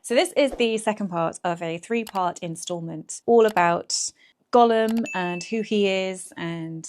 So this is the second part of a three-part installment all about Gollum and who he is and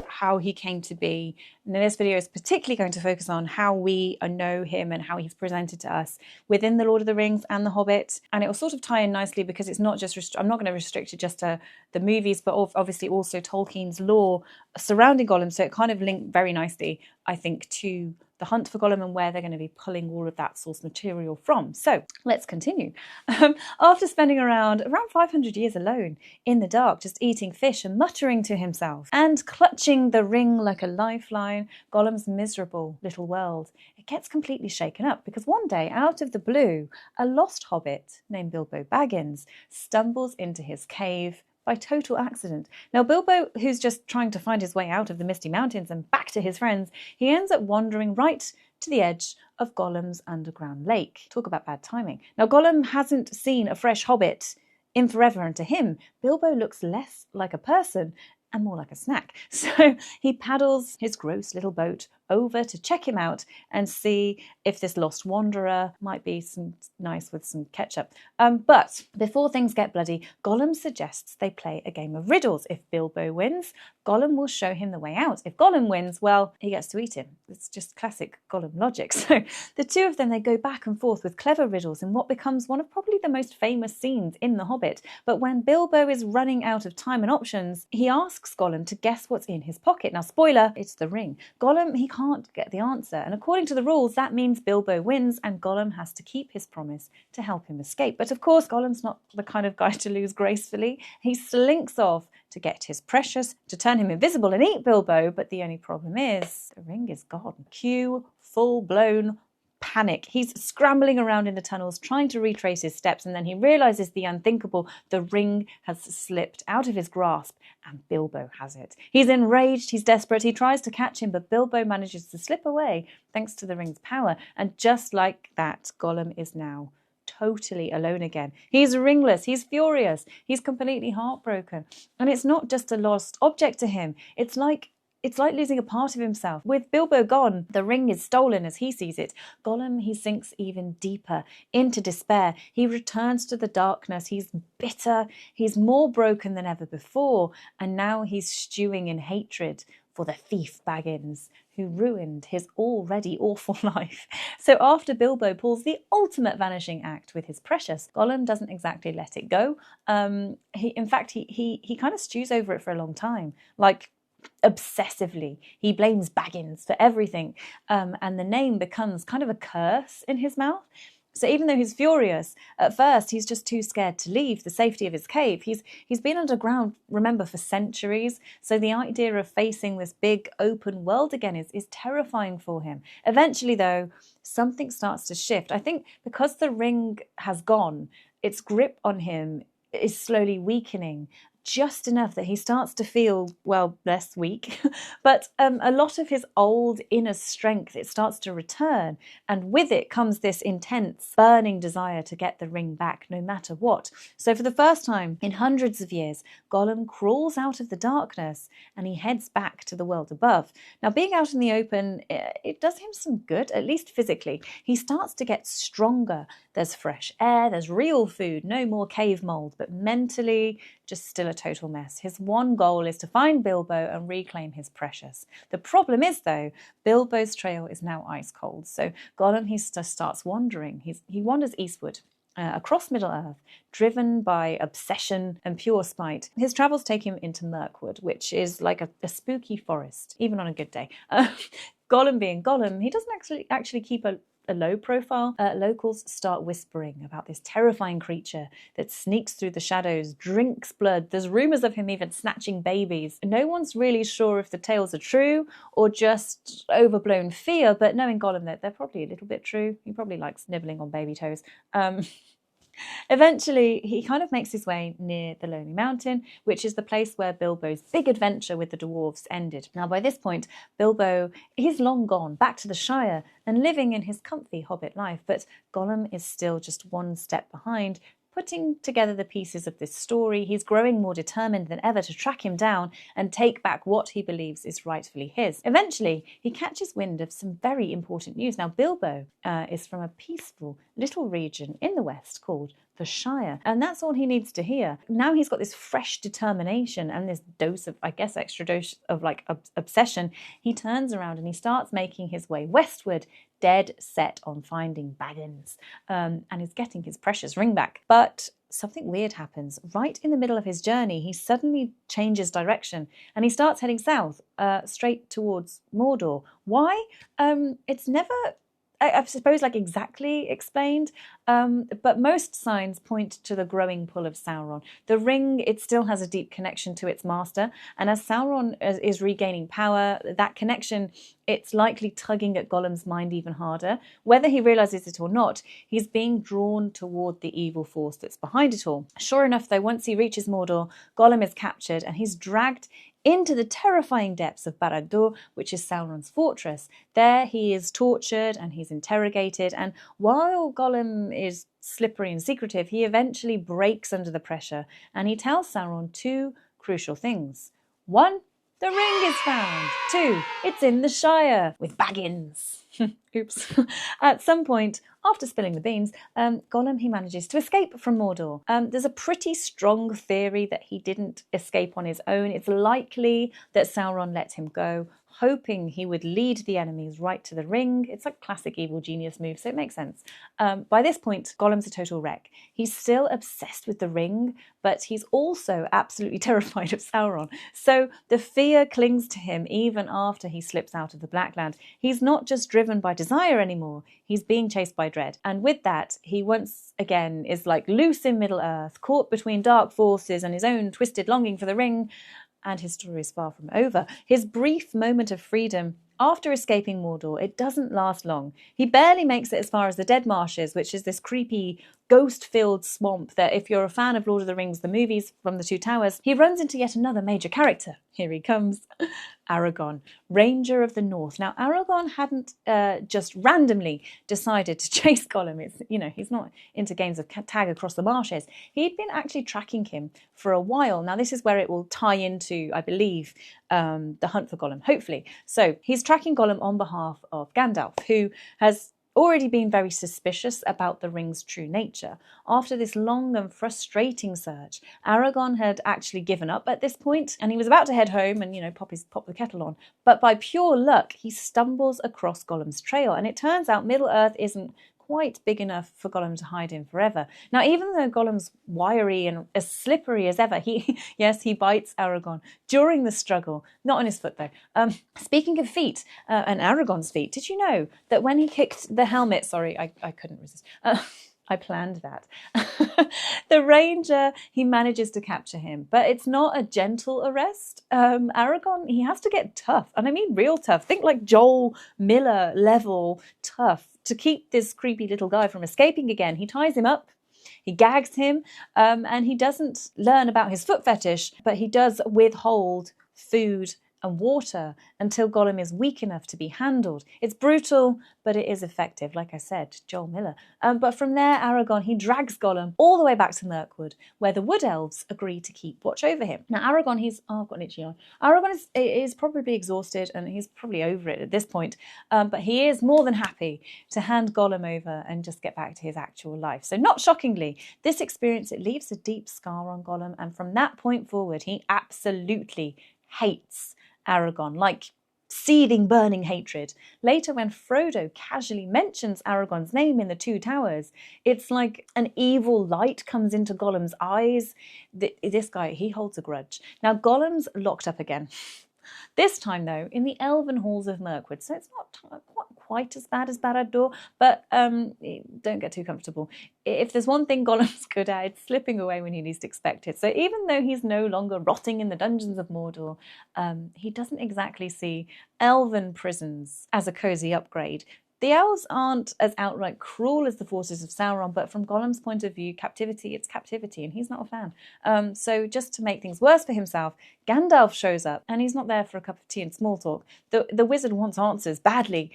how he came to be. And this video is particularly going to focus on how we know him and how he's presented to us within the Lord of the Rings and the Hobbit. And it will sort of tie in nicely because it's not just, I'm not going to restrict it just to the movies, but obviously also Tolkien's lore surrounding Gollum. So it kind of linked very nicely, I think, to the hunt for Gollum and where they're going to be pulling all of that source material from. So let's continue. After spending around 500 years alone in the dark, just eating fish and muttering to himself and clutching the ring like a lifeline, Gollum's miserable little world, it gets completely shaken up because one day, out of the blue, a lost hobbit named Bilbo Baggins stumbles into his cave by total accident. Now, Bilbo, who's just trying to find his way out of the Misty Mountains and back to his friends, he ends up wandering right to the edge of Gollum's underground lake. Talk about bad timing. Now, Gollum hasn't seen a fresh hobbit in forever, and to him, Bilbo looks less like a person and more like a snack. So he paddles his gross little boat over to check him out and see if this lost wanderer might be some nice with some ketchup. But before things get bloody, Gollum suggests they play a game of riddles. If Bilbo wins, Gollum will show him the way out. If Gollum wins, well, he gets to eat him. It's just classic Gollum logic. So the two of them, they go back and forth with clever riddles in what becomes one of probably the most famous scenes in The Hobbit. But when Bilbo is running out of time and options, he asks Gollum to guess what's in his pocket. Now, spoiler, it's the ring. Gollum, he can't get the answer. And according to the rules, that means Bilbo wins and Gollum has to keep his promise to help him escape. But of course, Gollum's not the kind of guy to lose gracefully. He slinks off to get his precious, to turn him invisible and eat Bilbo. But the only problem is the ring is gone. Cue full-blown panic. He's scrambling around in the tunnels trying to retrace his steps, and then he realizes the unthinkable. The ring has slipped out of his grasp and Bilbo has it. He's enraged, he's desperate, he tries to catch him, but Bilbo manages to slip away thanks to the ring's power, and just like that, Gollum is now totally alone again. He's ringless, he's furious, he's completely heartbroken, and it's not just a lost object to him, it's like losing a part of himself. With Bilbo gone, the ring is stolen as he sees it. Gollum, he sinks even deeper into despair. He returns to the darkness. He's bitter. He's more broken than ever before. And now he's stewing in hatred for the thief Baggins, who ruined his already awful life. So after Bilbo pulls the ultimate vanishing act with his precious, Gollum doesn't exactly let it go. In fact, he kind of stews over it for a long time, like obsessively. He blames Baggins for everything, and the name becomes kind of a curse in his mouth. So even though he's furious, at first he's just too scared to leave the safety of his cave. He's been underground, remember, for centuries. So the idea of facing this big open world again is terrifying for him. Eventually, though, something starts to shift. I think because the ring has gone, its grip on him is slowly weakening, just enough that he starts to feel, well, less weak, but a lot of his old inner strength, it starts to return. And with it comes this intense, burning desire to get the ring back, no matter what. So for the first time in hundreds of years, Gollum crawls out of the darkness and he heads back to the world above. Now, being out in the open, it does him some good, at least physically. He starts to get stronger. There's fresh air, there's real food, no more cave mold, but mentally, just still a total mess. His one goal is to find Bilbo and reclaim his precious. The problem is, though, Bilbo's trail is now ice cold. So Gollum, he just starts wandering. He wanders eastward, across Middle-earth, driven by obsession and pure spite. His travels take him into Mirkwood, which is like a spooky forest, even on a good day. Gollum being Gollum, he doesn't actually keep a low profile. Locals start whispering about this terrifying creature that sneaks through the shadows, drinks blood. There's rumours of him even snatching babies. No one's really sure if the tales are true or just overblown fear, but knowing Gollum, they're probably a little bit true. He probably likes nibbling on baby toes. Eventually, he kind of makes his way near the Lonely Mountain, which is the place where Bilbo's big adventure with the dwarves ended. Now, by this point, Bilbo, he's long gone back to the Shire and living in his comfy hobbit life, but Gollum is still just one step behind, putting together the pieces of this story. He's growing more determined than ever to track him down and take back what he believes is rightfully his. Eventually, he catches wind of some very important news. Now, Bilbo is from a peaceful little region in the west called the Shire, and that's all he needs to hear. Now he's got this fresh determination and this dose of, I guess, extra dose of like obsession. He turns around and he starts making his way westward, dead set on finding Baggins, and he's getting his precious ring back. But something weird happens. Right in the middle of his journey, he suddenly changes direction and he starts heading south, straight towards Mordor. Why? It's never, I suppose, like exactly explained, but most signs point to the growing pull of Sauron. The ring, it still has a deep connection to its master, and as Sauron is regaining power, that connection, it's likely tugging at Gollum's mind even harder. Whether he realises it or not, he's being drawn toward the evil force that's behind it all. Sure enough, though, once he reaches Mordor, Gollum is captured and he's dragged into the terrifying depths of Barad-dûr, which is Sauron's fortress. There he is tortured and he's interrogated, and while Gollum is slippery and secretive, he eventually breaks under the pressure and he tells Sauron two crucial things. 1, the ring is found. 2, it's in the Shire with Baggins. Oops. At some point, after spilling the beans, Gollum, he manages to escape from Mordor. There's a pretty strong theory that he didn't escape on his own. It's likely that Sauron let him go, hoping he would lead the enemies right to the ring. It's like classic evil genius move, so it makes sense. By this point, Gollum's a total wreck. He's still obsessed with the ring, but he's also absolutely terrified of Sauron. So the fear clings to him even after he slips out of the Blackland. He's not just driven by desire anymore, he's being chased by dread. And with that, he once again is like loose in Middle-earth, caught between dark forces and his own twisted longing for the ring. And his story is far from over. His brief moment of freedom after escaping Mordor, it doesn't last long. He barely makes it as far as the Dead Marshes, which is this creepy, ghost-filled swamp that, if you're a fan of Lord of the Rings, the movies from the Two Towers, he runs into yet another major character. Here he comes, Aragorn, Ranger of the North. Now, Aragorn hadn't just randomly decided to chase Gollum. It's, he's not into games of tag across the marshes. He'd been actually tracking him for a while. Now, this is where it will tie into, I believe, the hunt for Gollum, hopefully. So he's tracking Gollum on behalf of Gandalf, who has already been very suspicious about the ring's true nature. After this long and frustrating search, Aragorn had actually given up at this point, and he was about to head home and, pop the kettle on. But by pure luck, he stumbles across Gollum's trail, and it turns out Middle-earth isn't quite big enough for Gollum to hide in forever. Now, even though Gollum's wiry and as slippery as ever, he bites Aragorn during the struggle. Not on his foot, though. Speaking of feet, and Aragorn's feet, did you know that when he kicked the helmet... Sorry, I couldn't resist. I planned that. The ranger, he manages to capture him, but it's not a gentle arrest. Aragorn, he has to get tough, and I mean real tough. Think like Joel Miller level tough to keep this creepy little guy from escaping again. He ties him up, he gags him, and he doesn't learn about his foot fetish, but he does withhold food and water until Gollum is weak enough to be handled. It's brutal, but it is effective. Like I said, Joel Miller. But from there, Aragorn, he drags Gollum all the way back to Mirkwood, where the Wood Elves agree to keep watch over him. Now, Aragorn, I've got an itchy eye. Aragorn is probably exhausted, and he's probably over it at this point. But he is more than happy to hand Gollum over and just get back to his actual life. So not shockingly, this experience, it leaves a deep scar on Gollum. And from that point forward, he absolutely hates Aragorn, like seething, burning hatred. Later, when Frodo casually mentions Aragorn's name in the Two Towers, it's like an evil light comes into Gollum's eyes. This guy, he holds a grudge. Now, Gollum's locked up again. This time, though, in the elven halls of Mirkwood, so it's not quite as bad as Barad-dûr, but don't get too comfortable. If there's one thing Gollum's good at, it's slipping away when he least expect it. So even though he's no longer rotting in the dungeons of Mordor, he doesn't exactly see elven prisons as a cosy upgrade. The elves aren't as outright cruel as the forces of Sauron, but from Gollum's point of view, captivity, it's captivity, and he's not a fan. So just to make things worse for himself, Gandalf shows up, and he's not there for a cup of tea and small talk. The wizard wants answers badly.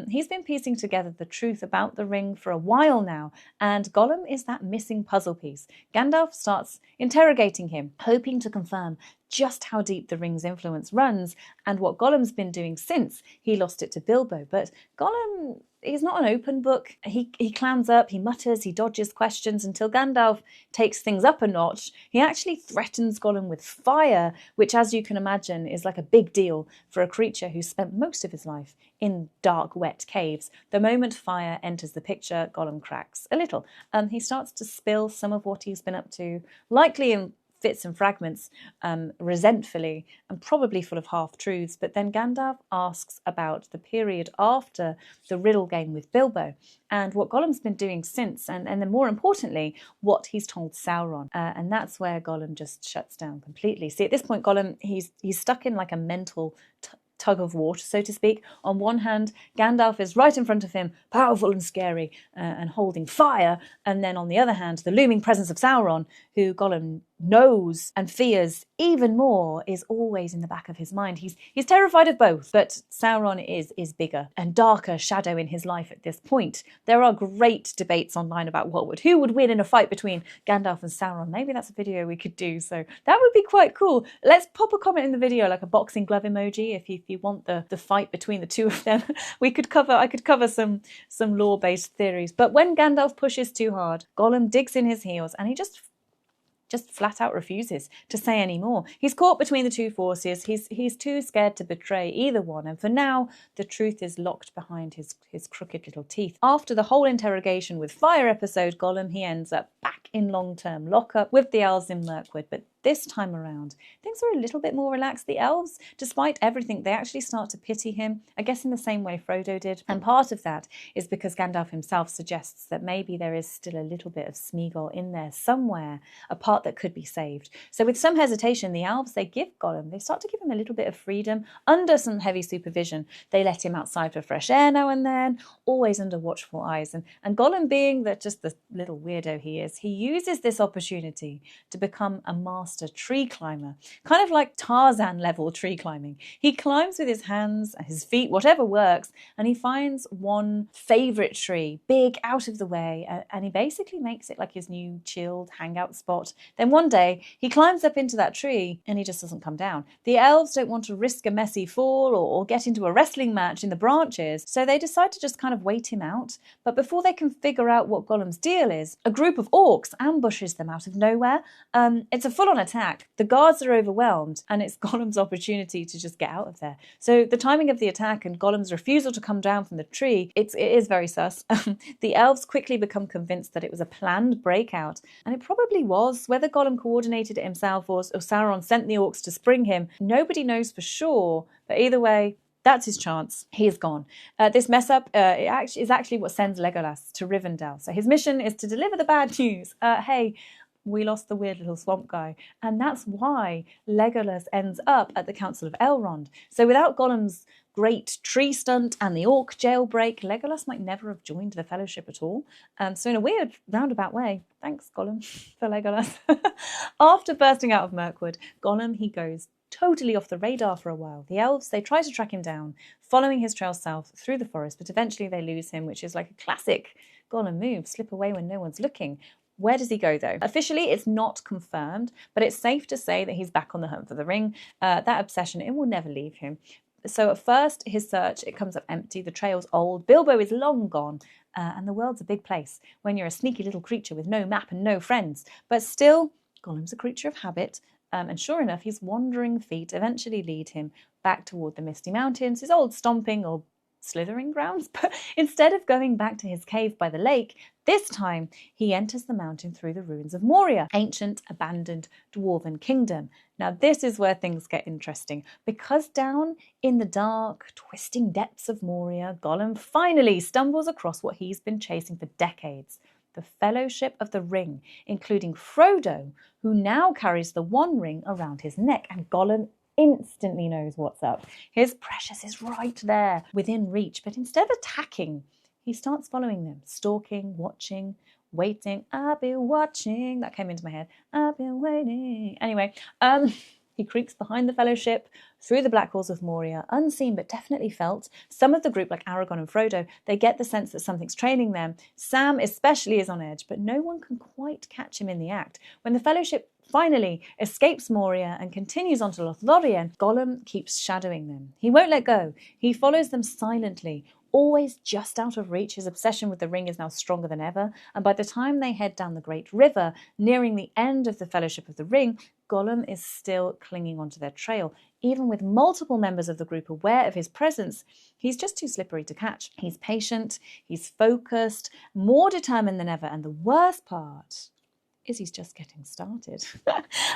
He's been piecing together the truth about the ring for a while now, and Gollum is that missing puzzle piece. Gandalf starts interrogating him, hoping to confirm just how deep the ring's influence runs and what Gollum's been doing since he lost it to Bilbo. But Gollum, he's not an open book. He clams up, he mutters, he dodges questions until Gandalf takes things up a notch. He actually threatens Gollum with fire, which, as you can imagine, is like a big deal for a creature who's spent most of his life in dark, wet caves. The moment fire enters the picture, Gollum cracks a little. He starts to spill some of what he's been up to, likely in fits and fragments, resentfully and probably full of half-truths. But then Gandalf asks about the period after the riddle game with Bilbo and what Gollum's been doing since, and then more importantly, what he's told Sauron. And that's where Gollum just shuts down completely. See, at this point, Gollum, he's stuck in like a mental tug of war, so to speak. On one hand, Gandalf is right in front of him, powerful and scary, and holding fire. And then on the other hand, the looming presence of Sauron, who Gollum knows and fears even more, is always in the back of his mind. He's terrified of both, but Sauron is bigger and darker shadow in his life at this point. There are great debates online about who would win in a fight between Gandalf and Sauron. Maybe that's a video we could do, so that would be quite cool. Let's pop a comment in the video, like a boxing glove emoji, if you want the fight between the two of them. I could cover some lore-based theories. But when Gandalf pushes too hard, Gollum digs in his heels and he just flat out refuses to say any more. He's caught between the two forces. He's too scared to betray either one, and for now the truth is locked behind his crooked little teeth. After the whole interrogation with fire episode, Gollum, he ends up back in long-term lockup with the elves in Mirkwood. But this time around, things are a little bit more relaxed. The elves, despite everything, they actually start to pity him, I guess in the same way Frodo did. And part of that is because Gandalf himself suggests that maybe there is still a little bit of Smeagol in there somewhere, a part that could be saved. So with some hesitation, the elves, they start to give him a little bit of freedom under some heavy supervision. They let him outside for fresh air now and then, always under watchful eyes. And Gollum, being just the little weirdo he is, he uses this opportunity to become a master tree climber, kind of like Tarzan level tree climbing. He climbs with his hands, his feet, whatever works, and he finds one favourite tree, big, out of the way, and he basically makes it like his new chilled hangout spot. Then one day he climbs up into that tree and he just doesn't come down. The elves don't want to risk a messy fall or get into a wrestling match in the branches, so they decide to just kind of wait him out. But before they can figure out what Gollum's deal is, a group of orcs ambushes them out of nowhere. It's a full-on attack. The guards are overwhelmed, and it's Gollum's opportunity to just get out of there. So the timing of the attack and Gollum's refusal to come down from the tree, it is very sus. The elves quickly become convinced that it was a planned breakout, and it probably was. Whether Gollum coordinated it himself or Sauron sent the orcs to spring him, nobody knows for sure, but either way, that's his chance. He is gone. This mess up is actually what sends Legolas to Rivendell. So his mission is to deliver the bad news. Hey, we lost the weird little swamp guy. And that's why Legolas ends up at the Council of Elrond. So without Gollum's great tree stunt and the orc jailbreak, Legolas might never have joined the Fellowship at all. So in a weird roundabout way, thanks Gollum for Legolas. After bursting out of Mirkwood, Gollum, he goes totally off the radar for a while. The elves, they try to track him down, following his trail south through the forest, but eventually they lose him, which is like a classic Gollum move, slip away when no one's looking. Where does he go, though? Officially, it's not confirmed, but it's safe to say that he's back on the hunt for the ring. That obsession, it will never leave him. So at first, his search, it comes up empty. The trail's old. Bilbo is long gone. And the world's a big place when you're a sneaky little creature with no map and no friends. But still, Gollum's a creature of habit. And sure enough, his wandering feet eventually lead him back toward the Misty Mountains, his old stomping or slithering grounds. But instead of going back to his cave by the lake, this time he enters the mountain through the ruins of Moria, ancient, abandoned dwarven kingdom. Now this is where things get interesting, because down in the dark, twisting depths of Moria, Gollum finally stumbles across what he's been chasing for decades. The Fellowship of the Ring, including Frodo, who now carries the One Ring around his neck, and Gollum instantly knows what's up. His precious is right there, within reach, but instead of attacking, he starts following them, stalking, watching, waiting. I've been watching. That came into my head. I've been waiting. Anyway, he creeps behind the Fellowship through the black halls of Moria, unseen but definitely felt. Some of the group, like Aragorn and Frodo, they get the sense that something's trailing them. Sam especially is on edge, but no one can quite catch him in the act. When the Fellowship finally escapes Moria and continues on to Lothlorien, Gollum keeps shadowing them. He won't let go. He follows them silently, always just out of reach. His obsession with the ring is now stronger than ever, and by the time they head down the Great River, nearing the end of the Fellowship of the Ring, Gollum is still clinging onto their trail. Even with multiple members of the group aware of his presence, he's just too slippery to catch. He's patient, he's focused, more determined than ever, and the worst part is he's just getting started.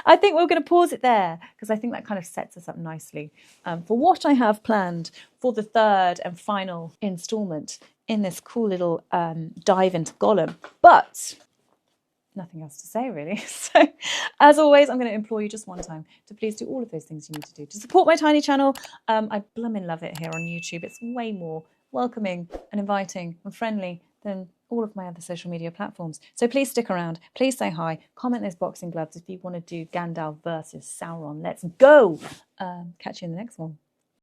I think we're going to pause it there because I think that kind of sets us up nicely for what I have planned for the third and final instalment in this cool little dive into Gollum. But nothing else to say, really. So, as always, I'm going to implore you just one time to please do all of those things you need to do to support my tiny channel. I bloomin' love it here on YouTube. It's way more welcoming and inviting and friendly than all of my other social media platforms. So please stick around. Please say hi. Comment those boxing gloves if you want to do Gandalf versus Sauron. Let's go. Catch you in the next one.